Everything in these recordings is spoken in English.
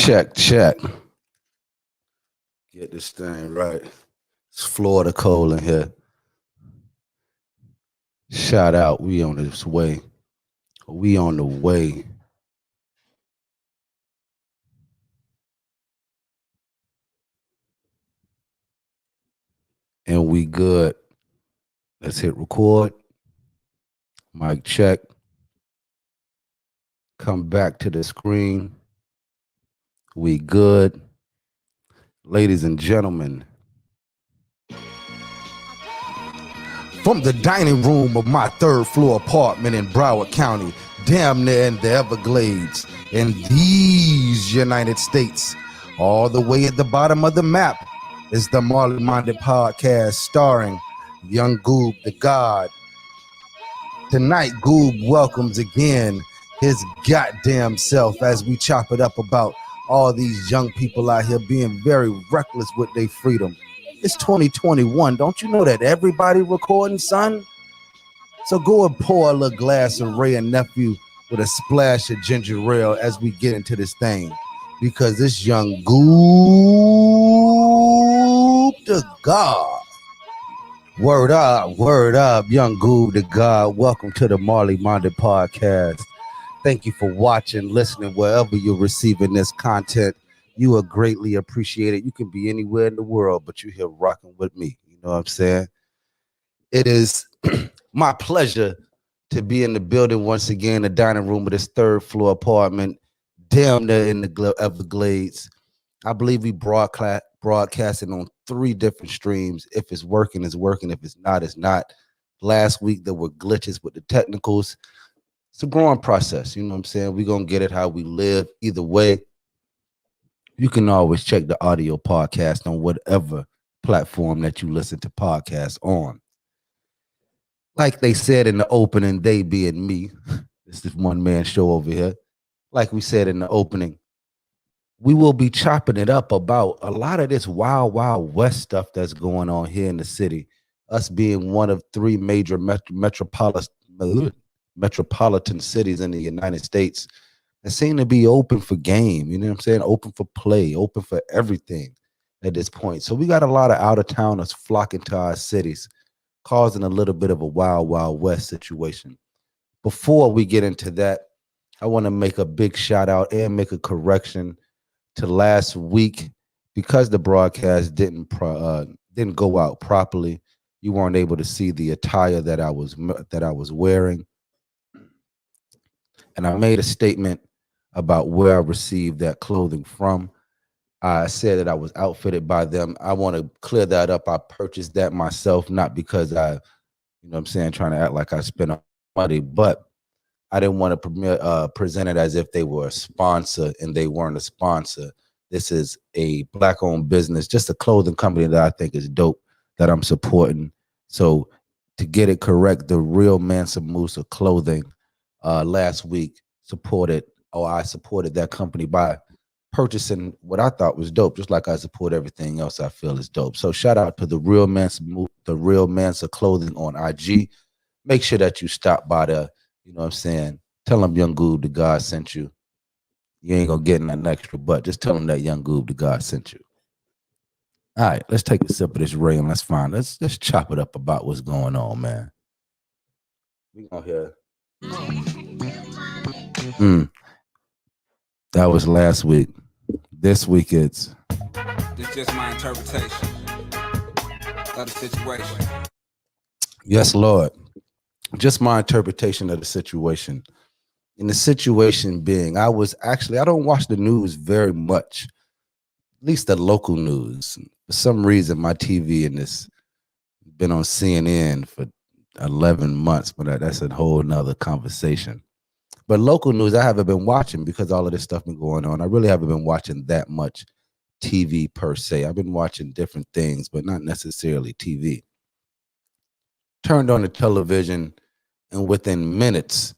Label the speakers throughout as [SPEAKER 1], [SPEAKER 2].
[SPEAKER 1] Check, check. Get this thing right. It's Florida Cole in here. Shout out. We on this way. We on the way. And we good. Let's hit record. Mic check. Come back to the screen. We good. Ladies and gentlemen, from the dining room of my third floor apartment in Broward County, damn near in the Everglades, in these United States, all the way at the bottom of the map, is the Marleyminded podcast starring Young Goob the God. Tonight, Goob welcomes again his goddamn self as we chop it up about all these young people out here being very reckless with their freedom. It's 2021. Don't you know that everybody recording, son? So go and pour a little glass of Ray and Nephew with a splash of ginger ale as we get into this thing. Because this young Goob the God. Word up, young Goob the God. Welcome to the Marleyminded podcast. Thank you for watching, listening, wherever you're receiving this content. You are greatly appreciated. You can be anywhere in the world, but you're here rocking with me. You know what I'm saying? It is my pleasure to be in the building once again, the dining room of this third floor apartment, damn near in the Everglades. I believe we broadcasting on 3 different streams. If it's working, it's working. If it's not, it's not. Last week, there were glitches with the technicals. It's a growing process. You know what I'm saying? We're going to get it how we live. Either way, you can always check the audio podcast on whatever platform that you listen to podcasts on. Like they said in the opening, they being me, this is one-man show over here. Like we said in the opening, we will be chopping it up about a lot of this wild, wild west stuff that's going on here in the city. Us being one of 3 major metropolitan cities in the United States that seem to be open for game, you know what I'm saying? Open for play, open for everything at this point. So we got a lot of out-of-towners flocking to our cities, causing a little bit of a wild, wild west situation. Before we get into that, I want to make a big shout out and make a correction to last week. Because the broadcast didn't go out properly. You weren't able to see the attire that I was wearing. And I made a statement about where I received that clothing from. I said that I was outfitted by them. I want to clear that up. I purchased that myself, not because I, you know what I'm saying, trying to act like I spent money, but I didn't want to present it as if they were a sponsor, and they weren't a sponsor. This is a Black-owned business, just a clothing company that I think is dope, that I'm supporting. So to get it correct, the Real Mansa Musa clothing last week I supported that company by purchasing what I thought was dope, just like I support everything else I feel is dope. So shout out to the Real Mansa clothing on IG. Make sure that you stop by there. You know what I'm saying? Tell them Young Goob the God sent you. You ain't gonna get nothing extra, but just tell them that Young Goob the God sent you. All right, let's take a sip of this Ray and let's chop it up about what's going on, man. We gonna hear. That was last week. This week it's.
[SPEAKER 2] This is just my interpretation of the situation.
[SPEAKER 1] Yes, Lord. Just my interpretation of the situation. And the situation being, I don't watch the news very much, at least the local news. For some reason, my TV in this been on CNN for 11 months, but that's a whole nother conversation. But local news, I haven't been watching because all of this stuff been going on. I really haven't been watching that much TV per se. I've been watching different things, but not necessarily TV. Turned on the television, and within minutes,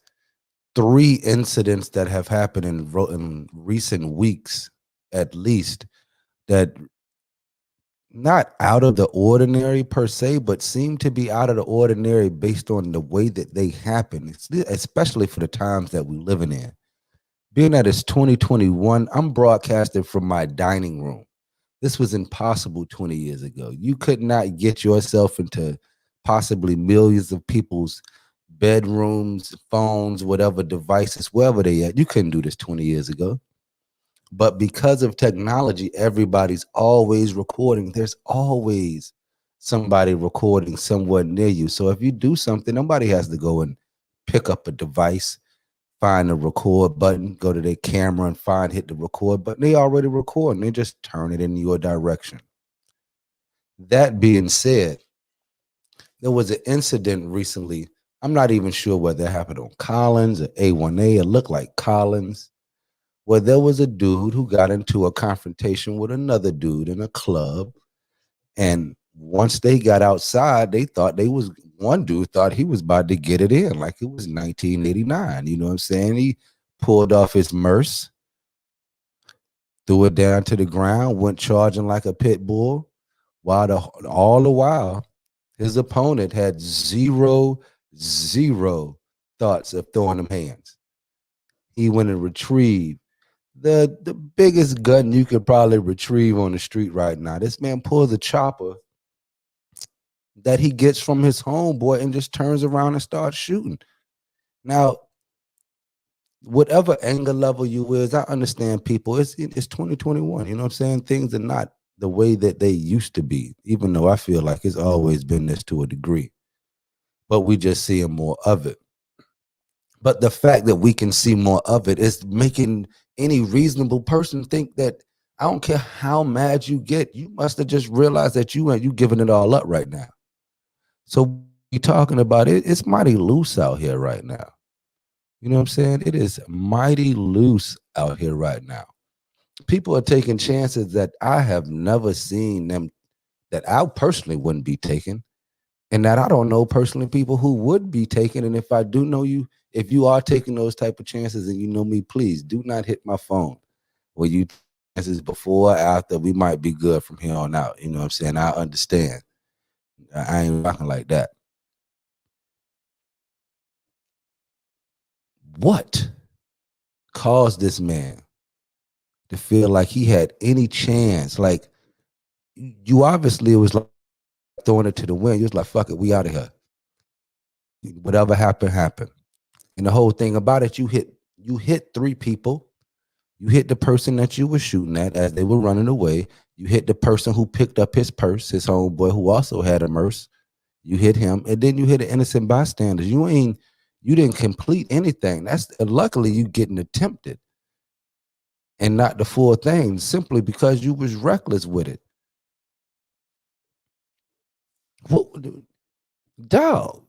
[SPEAKER 1] 3 incidents that have happened in recent weeks, at least, that not out of the ordinary per se, but seem to be out of the ordinary based on the way that they happen, especially for the times that we're living in. Being that it's 2021, I'm broadcasting from my dining room. This was impossible 20 years ago. You could not get yourself into possibly millions of people's bedrooms, phones, whatever devices, wherever they at. You couldn't do this 20 years ago. But because of technology, everybody's always recording. There's always somebody recording somewhere near you. So if you do something, nobody has to go and pick up a device, find the record button, go to their camera and hit the record button. They already recording. They just turn it in your direction. That being said, there was an incident recently. I'm not even sure whether it happened on Collins or A1A. It looked like Collins, where there was a dude who got into a confrontation with another dude in a club. And once they got outside, one dude thought he was about to get it in like it was 1989. You know what I'm saying? He pulled off his Merce, threw it down to the ground, went charging like a pit bull, while all the while his opponent had zero thoughts of throwing them hands. He went and retrieved the biggest gun you could probably retrieve on the street right now. This man pulls a chopper that he gets from his homeboy and just turns around and starts shooting. Now, whatever anger level you is, I understand people. It's 2021. You know what I'm saying? Things are not the way that they used to be, even though I feel like it's always been this to a degree. But we just seeing more of it. But the fact that we can see more of it is making any reasonable person think that I don't care how mad you get, you must have just realized that you giving it all up right now. So you're talking about it, it's mighty loose out here right now. You know what I'm saying? It is mighty loose out here right now. People are taking chances that I have never seen them, that I personally wouldn't be taking, and that I don't know personally people who would be taking. And if I do know you, if you are taking those type of chances and you know me, please do not hit my phone. Well, you chances before or after, we might be good from here on out. You know what I'm saying? I understand. I ain't rocking like that. What caused this man to feel like he had any chance? Like, you obviously, it was like throwing it to the wind. You was like, fuck it, we out of here. Whatever happened, happened. And the whole thing about it, you hit three people. You hit the person that you were shooting at as they were running away. You hit the person who picked up his purse, his homeboy who also had a Merce. You hit him, and then you hit an innocent bystander. You didn't complete anything. That's luckily you getting attempted and not the full thing, simply because you was reckless with it. What, dog?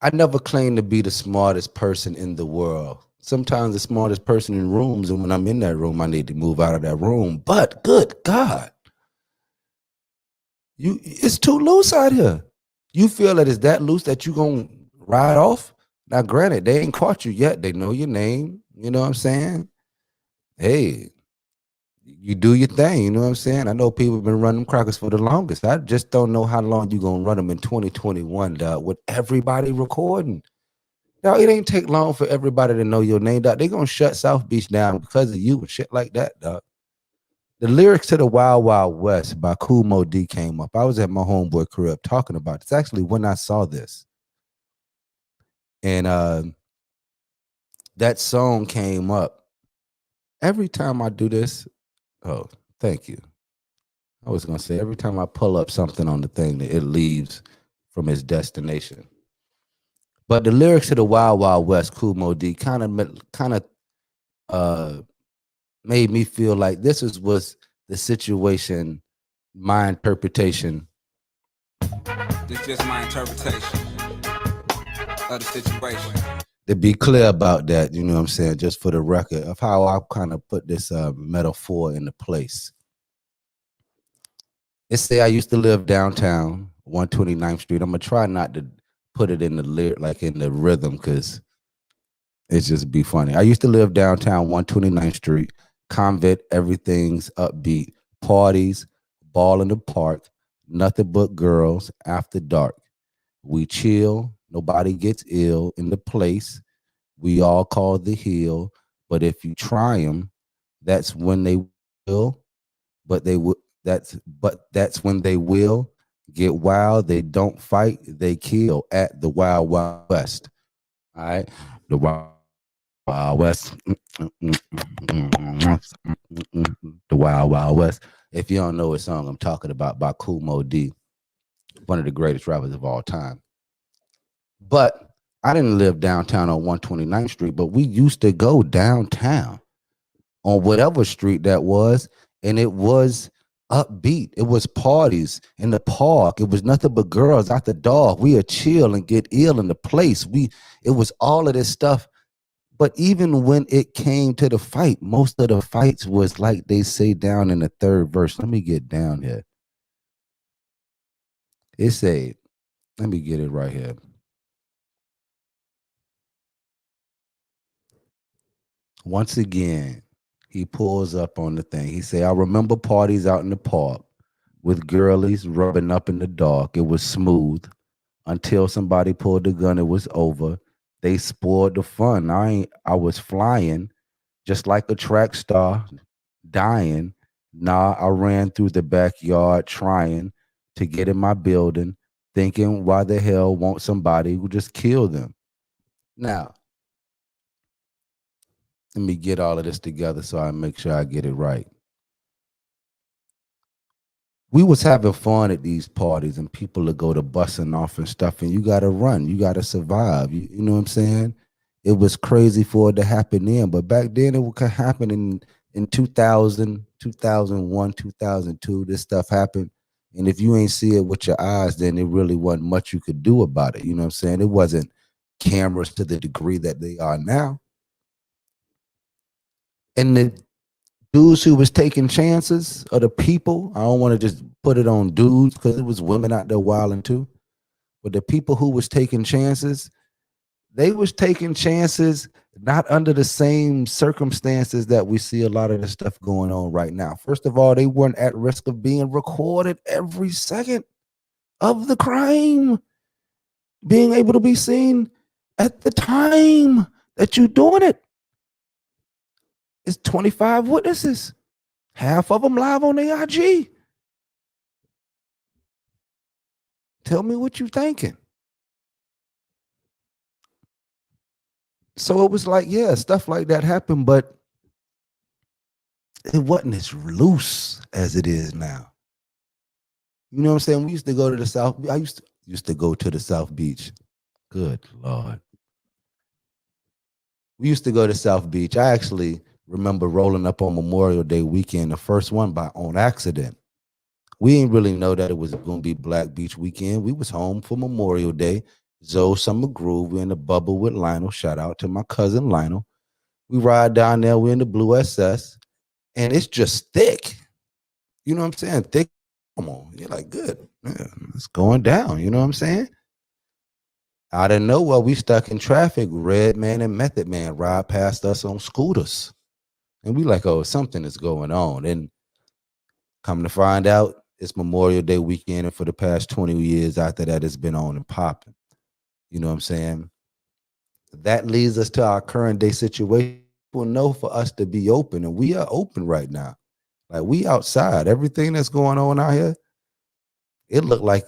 [SPEAKER 1] I never claimed to be the smartest person in the world. Sometimes the smartest person in rooms, and when I'm in that room, I need to move out of that room. But good God, it's too loose out here. You feel that it's that loose that you gonna ride off? Now, granted, they ain't caught you yet. They know your name. You know what I'm saying? Hey, you do your thing. You know what I'm saying? I know people have been running crackers for the longest. I just don't know how long you gonna run them in 2021, dog, with everybody recording. Now, it ain't take long for everybody to know your name, dog. They gonna shut South Beach down because of you and shit like that, dog. The lyrics to the Wild Wild West by Kool Moe Dee came up. I was at my homeboy crib talking about this. Actually, when I saw this, and that song came up. Every time I do this, oh, thank you. I was gonna say every time I pull up something on the thing, that it leaves from its destination. But the lyrics to the Wild Wild West, Kool Moe Dee, kind of uh made me feel like was the situation, my interpretation.
[SPEAKER 2] This just my interpretation of the situation.
[SPEAKER 1] To be clear about that, you know what I'm saying, just for the record of how I kind of put this metaphor into place. Let's say I used to live downtown, 129th Street. I'm gonna try not to put it in the like in the rhythm because it's just be funny. I used to live downtown, 129th Street, convent, everything's upbeat, parties, ball in the park, nothing but girls after dark. We chill, nobody gets ill in the place. We all call the hill, but if you try them, that's when they will. But they would. That's when they will get wild. They don't fight. They kill at the Wild Wild West. All right, the Wild Wild West. The Wild Wild West. If you don't know what song I'm talking about by Kool Mo D, one of the greatest rappers of all time. But I didn't live downtown on 129th Street, but we used to go downtown on whatever street that was, and it was upbeat. It was parties in the park. It was nothing but girls out the dog. We would chill and get ill in the place. It was all of this stuff. But even when it came to the fight, most of the fights was like they say down in the third verse. Let me get down here. It said, let me get it right here. Once again, he pulls up on the thing. He say, I remember parties out in the park with girlies rubbing up in the dark. It was smooth until somebody pulled the gun. It was over. They spoiled the fun. I was flying just like a track star, dying. Nah, I ran through the backyard trying to get in my building, thinking, why the hell won't somebody who just kill them? Now, let me get all of this together so I make sure I get it right. We was having fun at these parties and people would go to busting off and stuff, and you got to run. You got to survive. You know what I'm saying? It was crazy for it to happen then, but back then it could happen in 2000, 2001, 2002. This stuff happened. And if you ain't see it with your eyes, then it really wasn't much you could do about it. You know what I'm saying? It wasn't cameras to the degree that they are now. And the dudes who was taking chances, or the people, I don't want to just put it on dudes because it was women out there wilding too, but the people who was taking chances, they was taking chances not under the same circumstances that we see a lot of the stuff going on right now. First of all, they weren't at risk of being recorded every second of the crime, being able to be seen at the time that you're doing it. It's 25 witnesses, half of them live on the IG. Tell me what you thinking. So it was like, yeah, stuff like that happened, but it wasn't as loose as it is now. You know what I'm saying? We used to go to the South. I used to go to the South Beach. Good Lord. We used to go to South Beach. I actually remember rolling up on Memorial Day weekend, the first one by on accident. We didn't really know that it was going to be Black Beach weekend. We was home for Memorial Day. Zoe Summer Groove. We're in the bubble with Lionel. Shout out to my cousin Lionel. We ride down there. We're in the Blue SS. And it's just thick. You know what I'm saying? Thick. Come on. You're like, good. Yeah, it's going down. You know what I'm saying? Out of nowhere, we stuck in traffic. Red Man and Method Man ride past us on scooters. And we like, oh, something is going on. And come to find out, it's Memorial Day weekend. And for the past 20 years after that, it's been on and popping. You know what I'm saying? That leads us to our current day situation. People know for us to be open, and we are open right now. Like, we outside. Everything that's going on out here, it looked like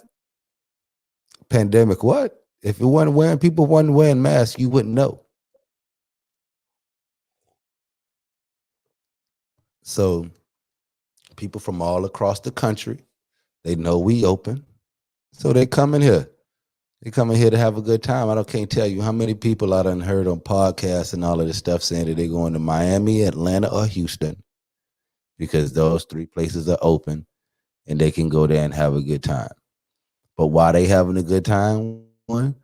[SPEAKER 1] pandemic. What? If it wasn't wearing, people wasn't wearing masks, you wouldn't know. So people from all across the country, they know we open. So they come in here. They come in here to have a good time. Can't tell you how many people I done heard on podcasts and all of this stuff saying that they're going to Miami, Atlanta, or Houston because those three places are open and they can go there and have a good time. But while they having a good time, and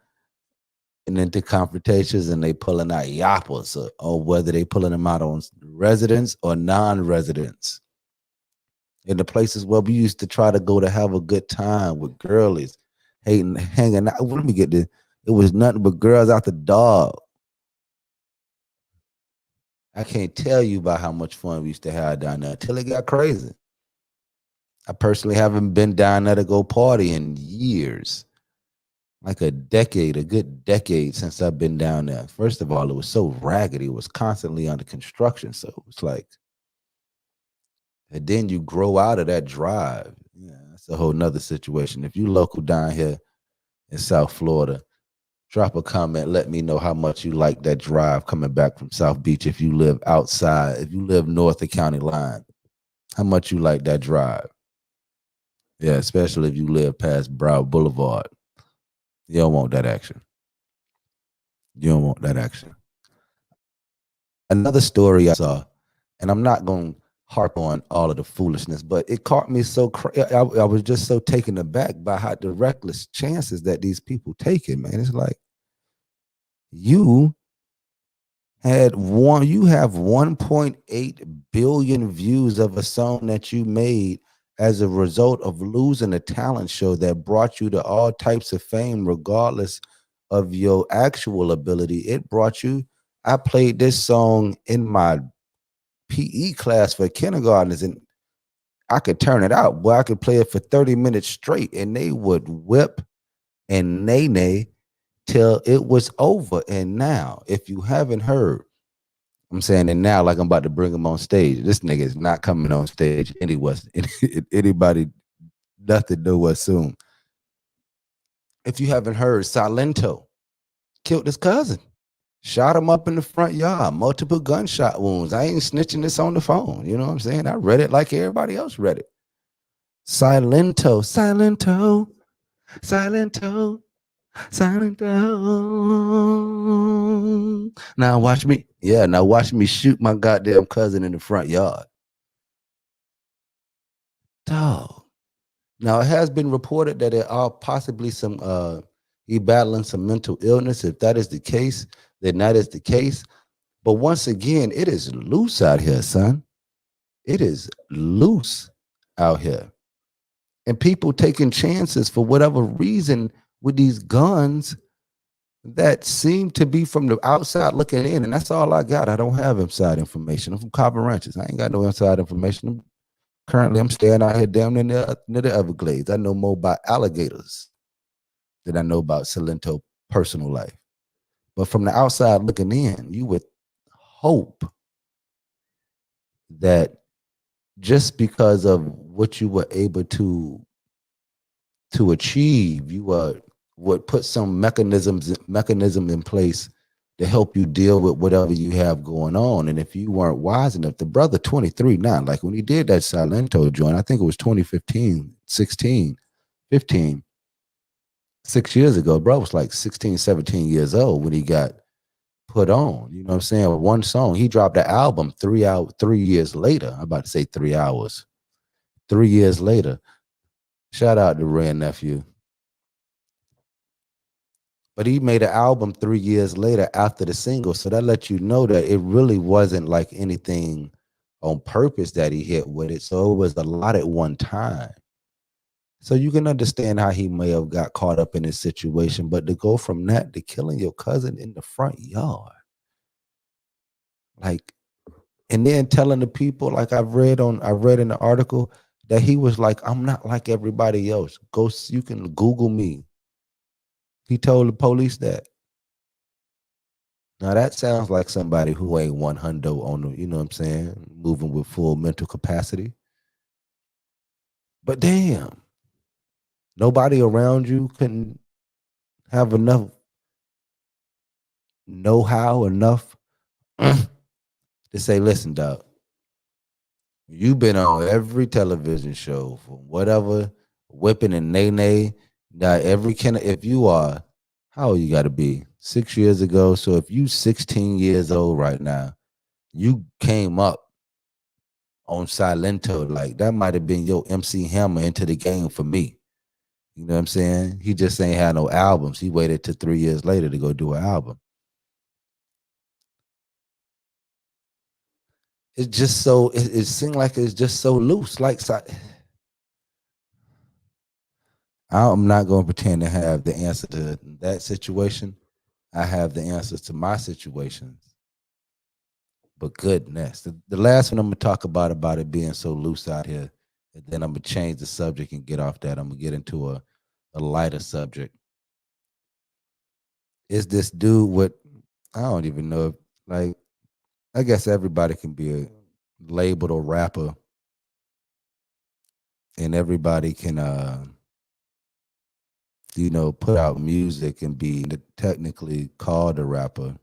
[SPEAKER 1] into confrontations and they pulling out yappas, or whether they pulling them out on residents or non-residents. In the places where we used to try to go to have a good time with girlies, hanging out. Let me get this. It was nothing but girls out the dog. I can't tell you about how much fun we used to have down there until it got crazy. I personally haven't been down there to go party in years. like a good decade since I've been down there. First of all, it was so raggedy. It was constantly under construction. So it's like, and then you grow out of that drive. Yeah, that's a whole nother situation. If you local down here in South Florida, drop a comment. Let me know how much you like that drive coming back from South Beach. If you live outside, if you live north of county line, how much you like that drive. Yeah, especially if you live past Brow Boulevard. You don't want that action. You don't want that action. Another story I saw, and I'm not going to harp on all of the foolishness, but it caught me so I was just so taken aback by how the reckless chances that these people taking, man. It's like you you have 1.8 billion views of a song that you made as a result of losing a talent show that brought you to all types of fame regardless of your actual ability. It brought you, I played this song in my PE class for kindergartners, and I could turn it out. Boy, I could play it for 30 minutes straight, and they would whip and nay till it was over. And now, if you haven't heard, I'm saying it now like I'm about to bring him on stage. This nigga is not coming on stage anybody, nothing, know what soon. If you haven't heard, Silento killed his cousin. Shot him up in the front yard, multiple gunshot wounds. I ain't snitching this on the phone. You know what I'm saying? I read it like everybody else read it. Silento, Silento, Silento, Silento. Now watch me. Yeah, now watch me shoot my goddamn cousin in the front yard. Dog. Now it has been reported that there are possibly some he battling some mental illness. If that is the case, then that is the case. But once again, it is loose out here, son. It is loose out here. And people taking chances for whatever reason with these guns that seem to be from the outside looking in. And that's all I got. I don't have inside information. I'm from Copper Ranches. I ain't got no inside information. Currently, I'm staying out here down near the Everglades. I know more about alligators than I know about Salento personal life. But from the outside looking in, you would hope that just because of what you were able to achieve, you would put some mechanism in place to help you deal with whatever you have going on. And if you weren't wise enough, the brother 23 now, like when he did that Silento joint, I think it was 2015, 16, 15, 6 years ago, bro was like 16, 17 years old when he got put on. You know what I'm saying? One song. He dropped the album 3 years later. I'm about to say 3 hours. 3 years later. Shout out to Ray Nephew. But he made an album 3 years later after the single. So that lets you know that it really wasn't like anything on purpose that he hit with it. So it was a lot at one time. So you can understand how he may have got caught up in this situation. But to go from that to killing your cousin in the front yard, like, and then telling the people, like I read in the article that he was like, I'm not like everybody else. You can Google me. He told the police that. Now that sounds like somebody who ain't 100 on the, you know what I'm saying, moving with full mental capacity. But damn, nobody around you couldn't have enough know-how, enough to say, listen, dog, you've been on every television show for whatever, whipping and nay. Now every kind of, if you are, how old you got to be? 6 years ago. So if you 16 years old right now, you came up on Silento, like that might have been your MC Hammer into the game for me. You know what I'm saying? He just ain't had no albums. He waited till 3 years later to go do an album. It's just so, it seemed like it's just so loose. Like, I'm not going to pretend to have the answer to that situation. I have the answers to my situations. But goodness, the last one I'm going to talk about it being so loose out here, and then I'm going to change the subject and get off that. I'm going to get into a lighter subject. Is this dude with, I don't even know if, like, I guess everybody can be a labeled a rapper, and everybody can put out music and be technically called a rapper.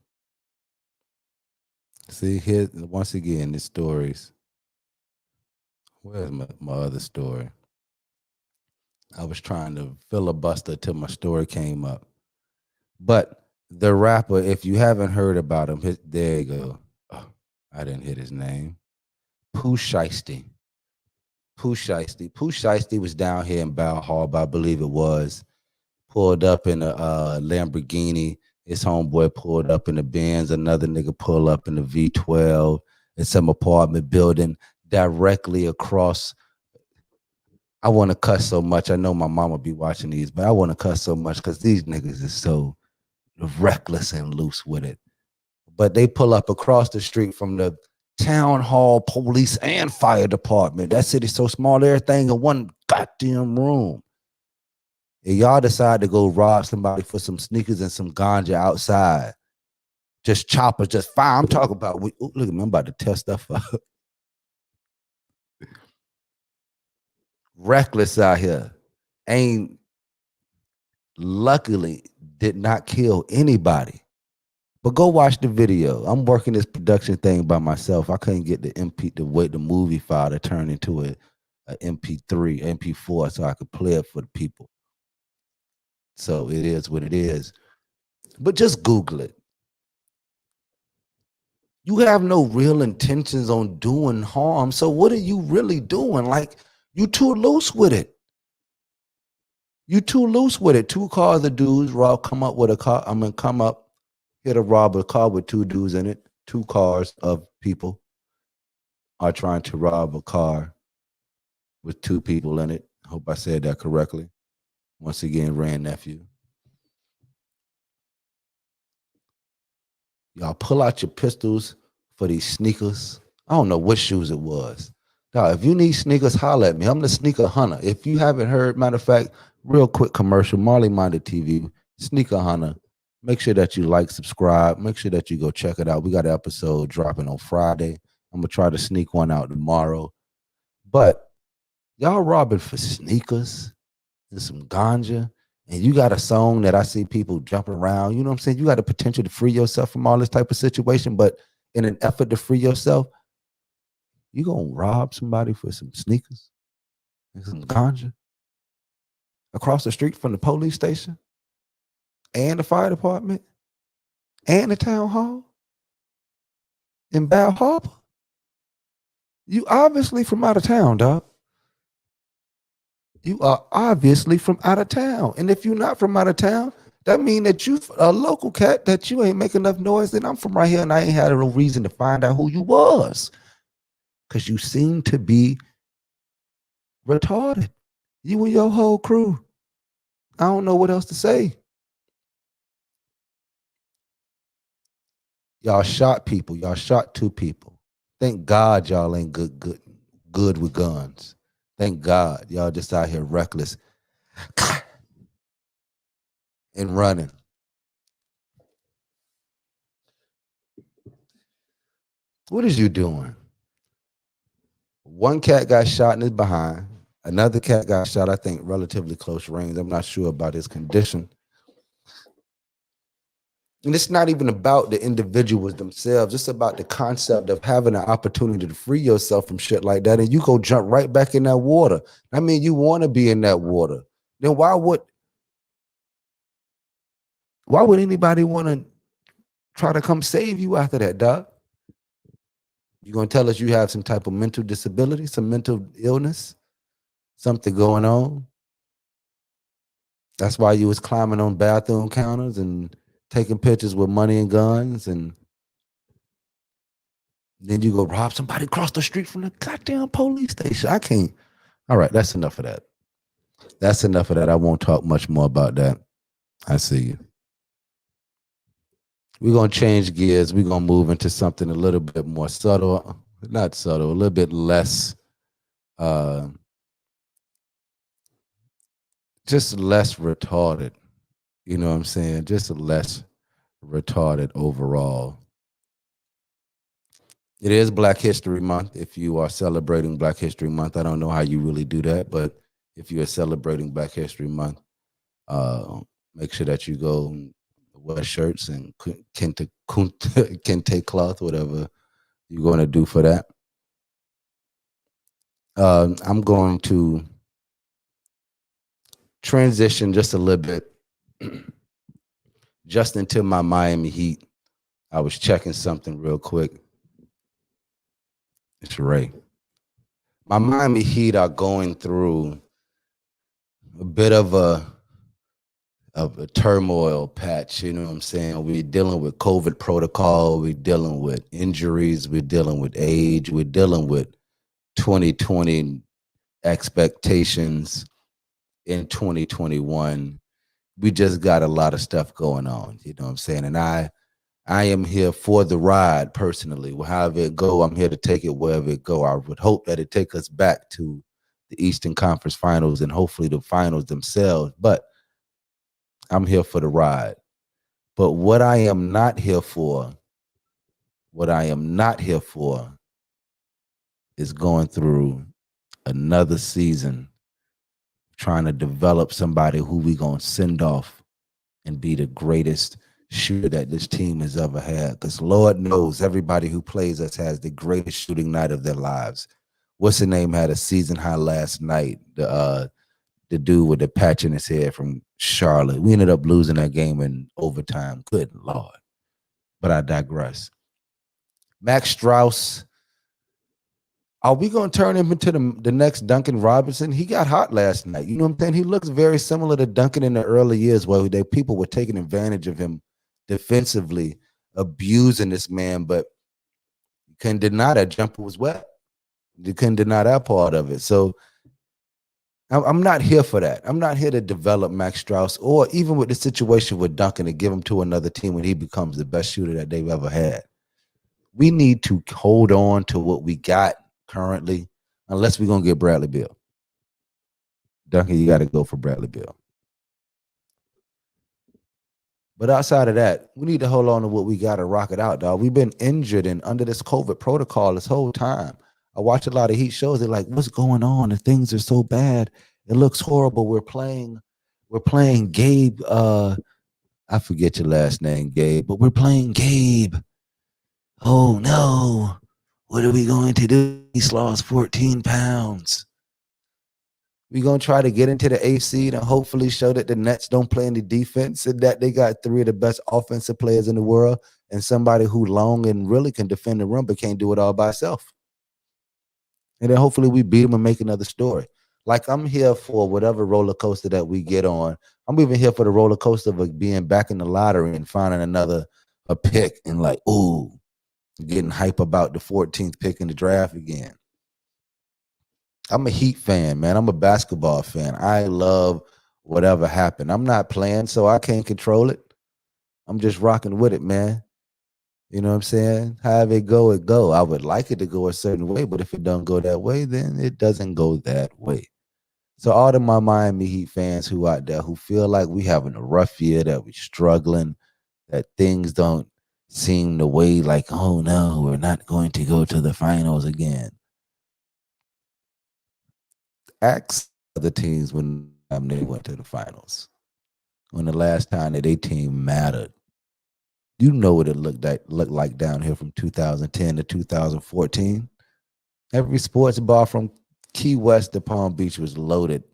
[SPEAKER 1] See, here once again the stories. Where's my other story? I was trying to filibuster till my story came up. But the rapper, if you haven't heard about him, there you go. Oh, I didn't hit his name. Pooh Shiesty. Pooh Shiesty. Pooh Shiesty was down here in Bow Harbor, I believe it was. Pulled up in a Lamborghini. His homeboy pulled up in the Benz. Another nigga pulled up in the V12 in some apartment building directly across. I want to cuss so much. I know my mama be watching these, but I want to cuss so much because these niggas is so reckless and loose with it. But they pull up across the street from the town hall, police, and fire department. That city's so small, everything in one goddamn room. And y'all decide to go rob somebody for some sneakers and some ganja outside. Just choppers, just fire. I'm talking about, look at me, I'm about to test stuff up. Reckless out here. Ain't, luckily, did not kill anybody. But go watch the video. I'm working this production thing by myself. I couldn't get the movie file to turn into a MP3, MP4, so I could play it for the people. So it is what it is. But just Google it. You have no real intentions on doing harm. So what are you really doing? Like, you too loose with it. You too loose with it. Two cars of dudes come up with a car. Hit a rob a car with two dudes in it. Two cars of people are trying to rob a car with two people in it. Hope I said that correctly. Once again, Rand Nephew. Y'all pull out your pistols for these sneakers. I don't know what shoes it was. Dog, if you need sneakers, holler at me. I'm the sneaker hunter. If you haven't heard, matter of fact, real quick commercial, Marleyminded TV, sneaker hunter. Make sure that you like, subscribe. Make sure that you go check it out. We got an episode dropping on Friday. I'm going to try to sneak one out tomorrow. But y'all robbing for sneakers and some ganja, and you got a song that I see people jumping around. You know what I'm saying? You got the potential to free yourself from all this type of situation, but in an effort to free yourself, you going to rob somebody for some sneakers and some ganja across the street from the police station and the fire department and the town hall in Bal Harbor? You obviously from out of town, dog. You are obviously from out of town. And if you're not from out of town, that means that you a local cat, that you ain't making enough noise. Then I'm from right here and I ain't had no reason to find out who you was. Because you seem to be retarded. You and your whole crew. I don't know what else to say. Y'all shot people. Y'all shot two people. Thank God y'all ain't good with guns. Thank God y'all just out here reckless and running. What is you doing? One cat got shot in his behind. Another cat got shot, I think, relatively close range. I'm not sure about his condition. And it's not even about the individuals themselves. It's about the concept of having an opportunity to free yourself from shit like that. And you go jump right back in that water. I mean, you want to be in that water. Then why would anybody want to try to come save you after that, dog? You gonna tell us you have some type of mental disability, some mental illness, something going on? That's why you was climbing on bathroom counters and taking pictures with money and guns, and then you go rob somebody across the street from the goddamn police station. I can't. All right, that's enough of that. That's enough of that. I won't talk much more about that. I see you. We're going to change gears. We're going to move into something a little bit more subtle. Not subtle, a little bit less, just less retarded. You know what I'm saying? Just less retarded overall. It is Black History Month. If you are celebrating Black History Month, I don't know how you really do that, but if you are celebrating Black History Month, uh, make sure that you go wear shirts and kente cloth, whatever you're going to do for that. I'm going to transition just a little bit, just into my Miami Heat. I was checking something real quick. It's Ray. My Miami Heat are going through a bit of a turmoil patch. You know what I'm saying? We're dealing with COVID protocol. We're dealing with injuries. We're dealing with age. We're dealing with 2020 expectations in 2021. We just got a lot of stuff going on. You know what I'm saying? And I am here for the ride personally. However it go, I'm here to take it wherever it go. I would hope that it take us back to the Eastern Conference Finals and hopefully the finals themselves. But I'm here for the ride. But what I am not here for, is going through another season trying to develop somebody who we gonna send off and be the greatest shooter that this team has ever had. Because Lord knows everybody who plays us has the greatest shooting night of their lives. What's the name had a season high last night? The dude with the patch in his head from Charlotte. We ended up losing that game in overtime. Good Lord. But I digress. Max Strauss, are we going to turn him into the next Duncan Robinson? He got hot last night. You know what I'm saying? He looks very similar to Duncan in the early years where people were taking advantage of him defensively, abusing this man, but you couldn't deny that jumper was wet. You couldn't deny that part of it. So I'm not here for that. I'm not here to develop Max Strauss or even with the situation with Duncan to give him to another team when he becomes the best shooter that they've ever had. We need to hold on to what we got currently, unless we're going to get Bradley Beal. Duncan, you got to go for Bradley Beal. But outside of that, we need to hold on to what we got and rock it out, dog. We've been injured and under this COVID protocol this whole time. I watch a lot of Heat shows. They're like, what's going on? The things are so bad. It looks horrible. We're playing Gabe. I forget your last name, Gabe, but we're playing Gabe. Oh no. What are we going to do? He's lost 14 pounds. We're going to try to get into the AC and hopefully show that the Nets don't play any defense and that they got three of the best offensive players in the world and somebody who long and really can defend the rim but can't do it all by himself. And then hopefully we beat them and make another story. Like, I'm here for whatever roller coaster that we get on. I'm even here for the roller coaster of being back in the lottery and finding a pick and like, ooh, getting hype about the 14th pick in the draft again. I'm a Heat fan, man. I'm a basketball fan. I love whatever happened. I'm not playing, so I can't control it. I'm just rocking with it, man. You know what I'm saying? However it go, it go. I would like it to go a certain way, but if it don't go that way, then it doesn't go that way. So all of my Miami Heat fans who out there who feel like we having a rough year, that we struggling, that things don't seem the way, like, oh no, we're not going to go to the finals again. Ask other teams when they went to the finals. When the last time that their team mattered. You know what it looked like down here from 2010 to 2014. Every sports bar from Key West to Palm Beach was loaded.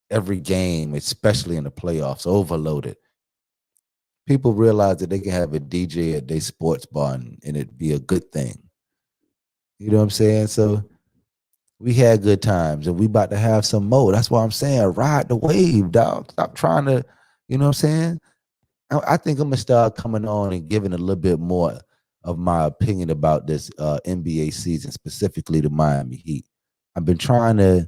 [SPEAKER 1] Every game, especially in the playoffs, overloaded. People realize that they can have a DJ at their sports bar and it'd be a good thing. You know what I'm saying? So we had good times and we about to have some more. That's why I'm saying ride the wave, dog. Stop trying to, you know what I'm saying? I think I'm going to start coming on and giving a little bit more of my opinion about this NBA season, specifically the Miami Heat. I've been trying to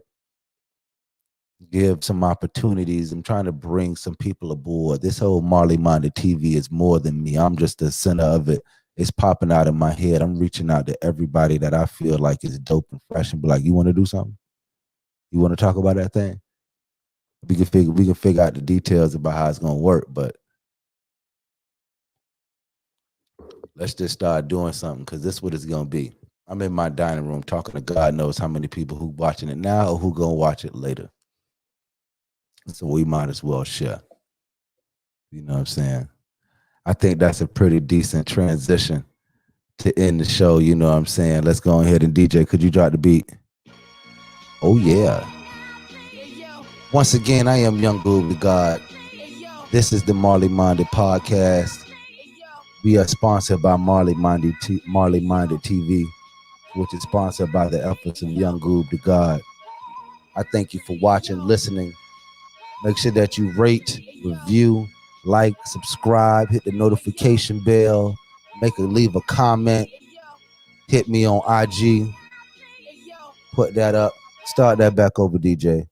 [SPEAKER 1] give some opportunities. I'm trying to bring some people aboard. This whole Marleyminded TV is more than me. I'm just the center of it. It's popping out of my head. I'm reaching out to everybody that I feel like is dope and fresh and be like, you want to do something? You want to talk about that thing? We can figure out the details about how it's going to work, but Let's just start doing something because this is what it's gonna be. I'm in my dining room talking to God knows how many people who watching it now or who gonna watch it later. So we might as well share. You know what I'm saying? I think that's a pretty decent transition to end the show. You know what I'm saying? Let's go ahead and DJ. Could you drop the beat? Oh yeah. Once again, I am Young Goob the God. This is the Marleyminded podcast. We are sponsored by Marleyminded TV, which is sponsored by the efforts of Young Goob the God. I thank you for watching, listening. Make sure that you rate, review, like, subscribe, hit the notification bell, leave a comment, hit me on IG, put that up, start that back over, DJ.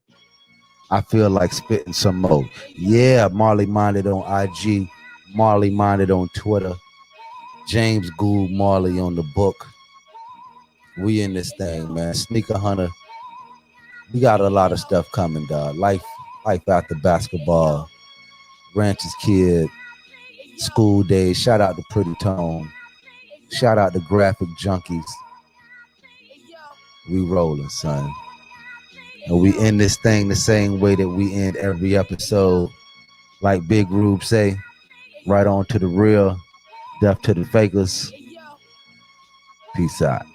[SPEAKER 1] I feel like spitting some more. Yeah, Marleyminded on IG, Marleyminded on Twitter, James Gould Marley on the book. We in this thing, man. Sneaker Hunter. We got a lot of stuff coming, dog. Life after basketball, Rancher's Kid, School Days. Shout out to Pretty Tone. Shout out to Graphic Junkies. We rolling, son. And we end this thing the same way that we end every episode. Like Big Rube say, right on to the real, death to the fakers. Peace out.